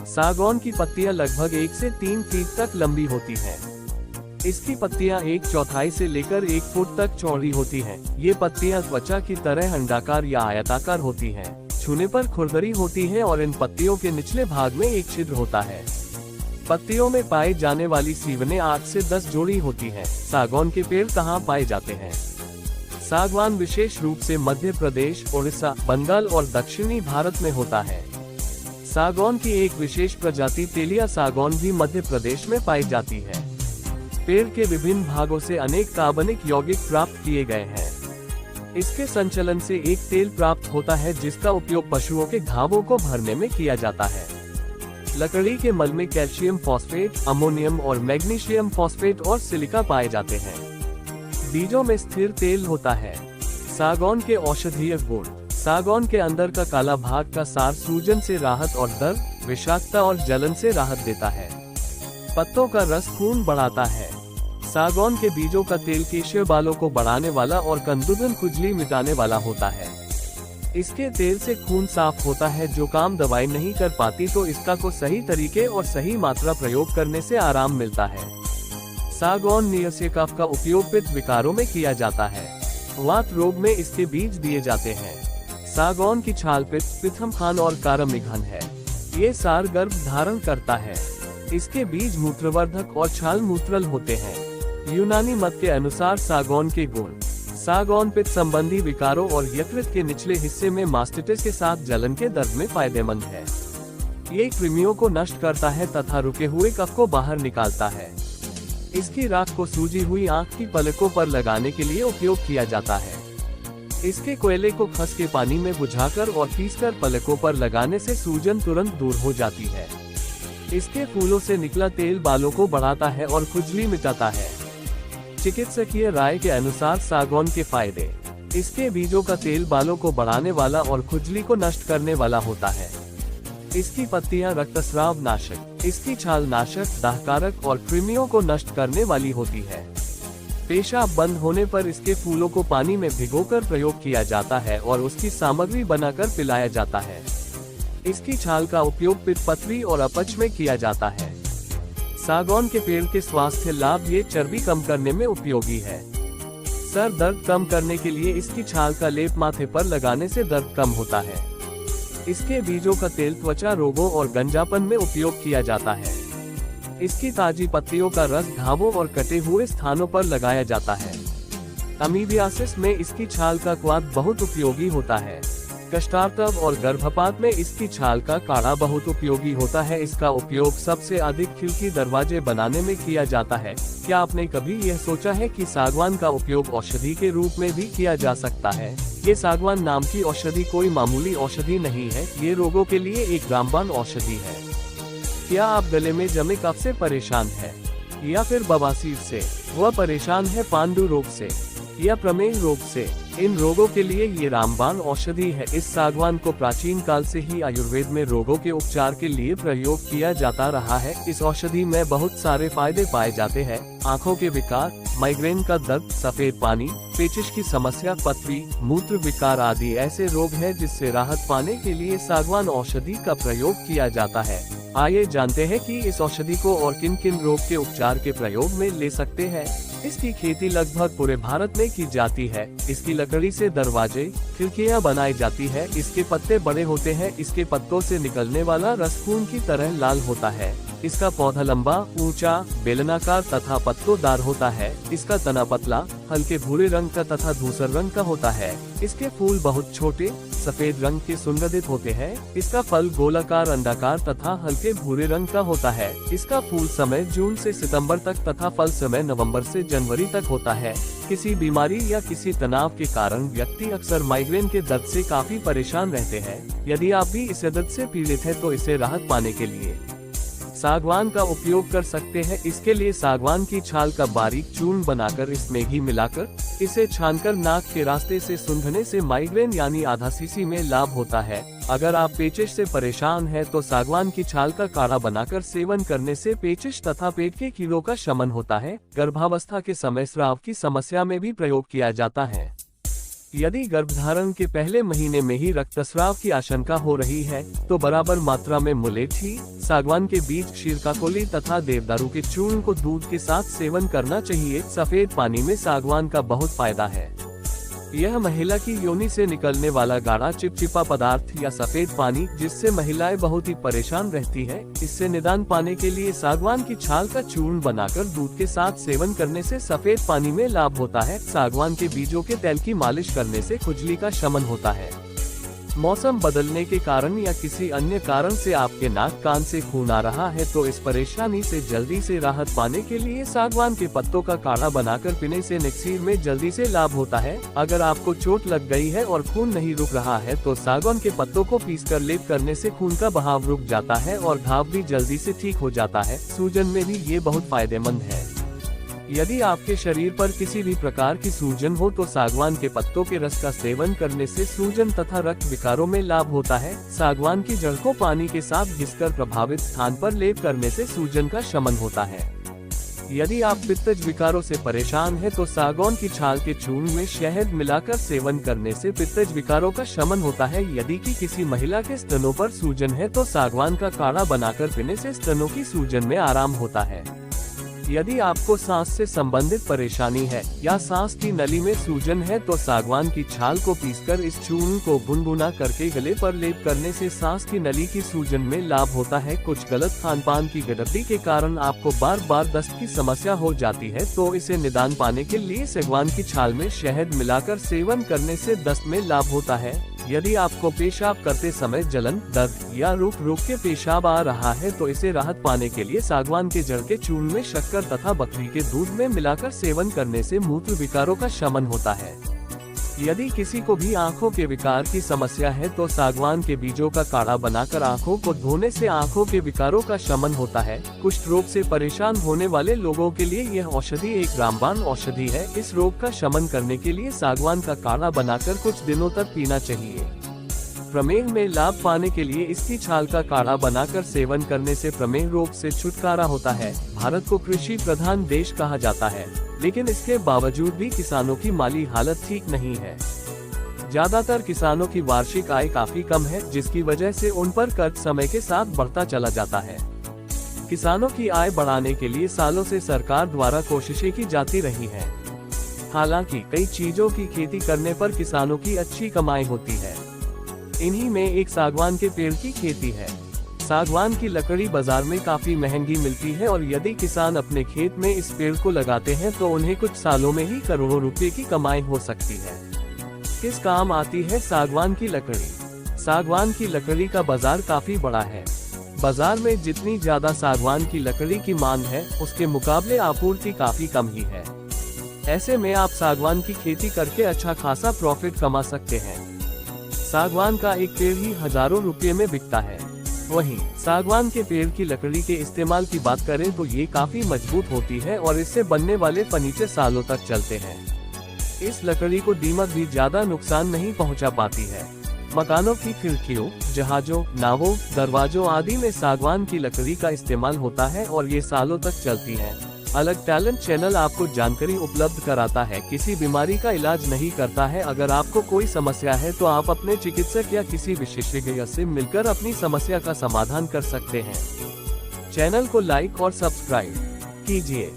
सागौन की पत्तियां लगभग 1 से 3 फीट तक लंबी होती हैं। इसकी पत्तियां 1/4 से लेकर 1 फुट तक चौड़ी होती हैं। ये पत्तियां त्वचा की तरह अंडाकार या आयताकार होती हैं। छूने पर खुरदरी होती है और इन पत्तियों के निचले भाग में एक छिद्र होता है। पत्तियों में पाए जाने वाली सीवनें 8 से 10 जोड़ी होती हैं। सागौन के पेड़ कहाँ पाए जाते हैं? सागवान विशेष रूप से मध्य प्रदेश, उड़ीसा, बंगाल और दक्षिणी भारत में होता है। सागौन की एक विशेष प्रजाति तेलिया सागौन भी मध्य प्रदेश में पाई जाती है। पेड़ के विभिन्न भागों से अनेक कार्बनिक यौगिक प्राप्त किए गए हैं। इसके संचलन से एक तेल प्राप्त होता है जिसका उपयोग पशुओं के घावों को भरने में किया जाता है। लकड़ी के मल में कैल्शियम फॉस्फेट, अमोनियम और मैग्नीशियम फॉस्फेट और सिलिका पाए जाते हैं। बीजों में स्थिर तेल होता है। सागौन के औषधीय गुण। सागौन के अंदर का काला भाग का सार सूजन से राहत और दर्द, विषाक्तता और जलन से राहत देता है। पत्तों का रस खून बढ़ाता है। सागौन के बीजों का तेल केशिया बालों को बढ़ाने वाला और कंदुदन खुजली मिटाने वाला होता है। इसके तेल से खून साफ होता है जो काम दवाई नहीं कर पाती, तो इसका को सही तरीके और सही मात्रा प्रयोग करने से आराम मिलता है। सागौन नियस्य कफ का उपयोग पित्त विकारों में किया जाता है। वात रोग में इसके बीज दिए जाते हैं। सागौन की छाल पित्त, पित्तमखान और कारमनिघन है। ये सार गर्भ धारण करता है। इसके बीज मूत्रवर्धक और छाल मूत्रल होते हैं। यूनानी मत के अनुसार सागौन के गुण। सागौन पित्त संबंधी विकारों और यकृत के निचले हिस्से में मास्टिटिस के साथ जलन के दर्द में फायदेमंद है। ये कृमियों को नष्ट करता है तथा रुके हुए कफ को बाहर निकालता है। इसकी राख को सूजी हुई आंख की पलकों पर लगाने के लिए उपयोग किया जाता है। इसके कोयले को खस के पानी में बुझाकर और पीसकर पलकों पर लगाने से सूजन तुरंत दूर हो जाती है। इसके फूलों से निकला तेल बालों को बढ़ाता है और खुजली मिटाता है। चिकित्सकीय राय के अनुसार सागौन के फायदे। इसके बीजों का तेल बालों को बढ़ाने वाला और खुजली को नष्ट करने वाला होता है। इसकी पत्तियां रक्तस्राव नाशक, इसकी छाल नाशक, दाहकारक और कृमियों को नष्ट करने वाली होती है। पेशाब बंद होने पर इसके फूलों को पानी में भिगोकर प्रयोग किया जाता है और उसकी सामग्री बनाकर पिलाया जाता है। इसकी छाल का उपयोग पित्त, पथरी और अपच में किया जाता है। सागौन के पेड़ के स्वास्थ्य लाभ। ये चर्बी कम करने में उपयोगी है। सर दर्द कम करने के लिए इसकी छाल का लेप माथे पर लगाने से दर्द कम होता है। इसके बीजों का तेल त्वचा रोगों और गंजापन में उपयोग किया जाता है। इसकी ताजी पत्तियों का रस घावों और कटे हुए स्थानों पर लगाया जाता है। अमीबियासिस में इसकी छाल का क्वाथ बहुत उपयोगी होता है। कष्टार्तव और गर्भपात में इसकी छाल का काढ़ा बहुत उपयोगी होता है। इसका उपयोग सबसे अधिक खिड़की दरवाजे बनाने में किया जाता है। क्या आपने कभी यह सोचा है कि सागवान का उपयोग औषधि के रूप में भी किया जा सकता है? ये सागवान नाम की औषधि कोई मामूली औषधि नहीं है। ये रोगों के लिए एक रामबाण औषधि है। क्या आप गले में जमे कफ से परेशान हैं? या फिर बवासीर से? वह परेशान है पांडु रोग से या प्रमेह रोग से? इन रोगों के लिए ये रामबाण औषधि है। इस सागवान को प्राचीन काल से ही आयुर्वेद में रोगों के उपचार के लिए प्रयोग किया जाता रहा है। इस औषधि में बहुत सारे फायदे पाए जाते हैं। आँखों के विकार, माइग्रेन का दर्द, सफेद पानी, पेचिश की समस्या, पथरी, मूत्र विकार आदि ऐसे रोग हैं जिससे राहत पाने के लिए सागवान औषधि का प्रयोग किया जाता है। आइए जानते हैं कि इस औषधि को और किन किन रोग के उपचार के प्रयोग में ले सकते हैं। इसकी खेती लगभग पूरे भारत में की जाती है। इसकी लकड़ी से दरवाजे, खिड़कियां बनाई जाती है। इसके पत्ते बड़े होते हैं। इसके पत्तों से निकलने वाला रस खून की तरह लाल होता है। इसका पौधा लंबा, ऊंचा, बेलनाकार तथा पत्तोंदार होता है। इसका तना पतला, हल्के भूरे रंग का तथा धूसर रंग का होता है। इसके फूल बहुत छोटे, सफेद रंग के सुगंधित होते हैं। इसका फल गोलाकार, अंडाकार तथा हल्के भूरे रंग का होता है। इसका फूल समय जून से सितंबर तक तथा फल समय नवंबर से जनवरी तक होता है। किसी बीमारी या किसी तनाव के कारण व्यक्ति अक्सर माइग्रेन के दर्द से काफी परेशान रहते हैं। यदि आप भी इस दर्द से पीड़ित हैं तो इसे राहत पाने के लिए सागवान का उपयोग कर सकते हैं। इसके लिए सागवान की छाल का बारीक चूर्ण बनाकर इसमें घी मिलाकर इसे छानकर नाक के रास्ते से सूंघने से माइग्रेन यानी आधा सीसी में लाभ होता है। अगर आप पेचिश से परेशान हैं तो सागवान की छाल का काढ़ा बनाकर सेवन करने से पेचिश तथा पेट के कीड़ों का शमन होता है। गर्भावस्था के समय स्राव की समस्या में भी प्रयोग किया जाता है। यदि गर्भधारण के पहले महीने में ही रक्तस्राव की आशंका हो रही है, तो बराबर मात्रा में मुलेठी, सागवान के बीज, शिरकाकोली तथा देवदारू के चूर्ण को दूध के साथ सेवन करना चाहिए। सफेद पानी में सागवान का बहुत फायदा है। यह महिला की योनि से निकलने वाला गाढ़ा चिपचिपा पदार्थ या सफेद पानी, जिससे महिलाएं बहुत ही परेशान रहती है, इससे निदान पाने के लिए सागवान की छाल का चूर्ण बनाकर दूध के साथ सेवन करने से सफेद पानी में लाभ होता है। सागवान के बीजों के तेल की मालिश करने से खुजली का शमन होता है। मौसम बदलने के कारण या किसी अन्य कारण से आपके नाक कान से खून आ रहा है, तो इस परेशानी से जल्दी से राहत पाने के लिए सागवान के पत्तों का काढ़ा बनाकर पीने से निक्सीर में जल्दी से लाभ होता है। अगर आपको चोट लग गई है और खून नहीं रुक रहा है, तो सागवान के पत्तों को पीसकर लेप करने से खून का बहाव रुक जाता है और घाव भी जल्दी से ठीक हो जाता है। सूजन में भी ये बहुत फायदेमंद है। यदि आपके शरीर पर किसी भी प्रकार की सूजन हो, तो सागवान के पत्तों के रस का सेवन करने से सूजन तथा रक्त विकारों में लाभ होता है। सागवान की जड़ को पानी के साथ घिसकर प्रभावित स्थान पर लेप करने से सूजन का शमन होता है। यदि आप पित्तज विकारों से परेशान हैं, तो सागवान की छाल के चूर्ण में शहद मिलाकर सेवन करने से पित्तज विकारों का शमन होता है। यदि किसी महिला के स्तनों पर सूजन है, तो सागवान का काढ़ा बनाकर पीने से स्तनों की सूजन में आराम होता है। यदि आपको सांस से संबंधित परेशानी है या सांस की नली में सूजन है, तो सागवान की छाल को पीसकर इस चूर्ण को गुनगुना करके गले पर लेप करने से सांस की नली की सूजन में लाभ होता है। कुछ गलत खान-पान की गड़बड़ी के कारण आपको बार बार दस्त की समस्या हो जाती है, तो इसे निदान पाने के लिए सागवान की छाल में शहद मिलाकर सेवन करने से दस्त में लाभ होता है। यदि आपको पेशाब करते समय जलन, दर्द या रुक रुक के पेशाब आ रहा है, तो इसे राहत पाने के लिए सागवान के जड़ के चूर्ण में शक्कर तथा बकरी के दूध में मिलाकर सेवन करने से मूत्र विकारों का शमन होता है। यदि किसी को भी आंखों के विकार की समस्या है, तो सागवान के बीजों का काढ़ा बनाकर आंखों को धोने से आंखों के विकारों का शमन होता है। कुष्ठ रोग से परेशान होने वाले लोगों के लिए यह औषधि एक रामबाण औषधि है। इस रोग का शमन करने के लिए सागवान का काढ़ा बनाकर कुछ दिनों तक पीना चाहिए। प्रमेह में लाभ पाने के लिए इसकी छाल का काढ़ा बनाकर सेवन करने से प्रमेह रोग से छुटकारा होता है। भारत को कृषि प्रधान देश कहा जाता है, लेकिन इसके बावजूद भी किसानों की माली हालत ठीक नहीं है। ज्यादातर किसानों की वार्षिक आय काफी कम है, जिसकी वजह से उन पर कर्ज समय के साथ बढ़ता चला जाता है। किसानों की आय बढ़ाने के लिए सालों से सरकार द्वारा कोशिशें की जाती रही है। हालांकि कई चीजों की खेती करने पर किसानों की अच्छी कमाई होती है। इन्हीं में एक सागवान के पेड़ की खेती है। सागवान की लकड़ी बाजार में काफी महंगी मिलती है और यदि किसान अपने खेत में इस पेड़ को लगाते हैं, तो उन्हें कुछ सालों में ही करोड़ों रुपए की कमाई हो सकती है। किस काम आती है सागवान की लकड़ी? सागवान की लकड़ी का बाजार काफी बड़ा है। बाजार में जितनी ज्यादा सागवान की लकड़ी की मांग है, उसके मुकाबले आपूर्ति काफी कम ही है। ऐसे में आप सागवान की खेती करके अच्छा खासा प्रॉफिट कमा सकते हैं। सागवान का एक पेड़ ही हजारों रुपए में बिकता है। वहीं सागवान के पेड़ की लकड़ी के इस्तेमाल की बात करें, तो ये काफी मजबूत होती है और इससे बनने वाले फर्नीचर सालों तक चलते हैं। इस लकड़ी को दीमक भी ज्यादा नुकसान नहीं पहुंचा पाती है। मकानों की खिड़कियों, जहाजों, नावों, दरवाजों आदि में सागवान की लकड़ी का इस्तेमाल होता है और ये सालों तक चलती है। अलग टैलेंट चैनल आपको जानकारी उपलब्ध कराता है, किसी बीमारी का इलाज नहीं करता है। अगर आपको कोई समस्या है, तो आप अपने चिकित्सक या किसी विशेषज्ञ से मिलकर अपनी समस्या का समाधान कर सकते हैं। चैनल को लाइक और सब्सक्राइब कीजिए।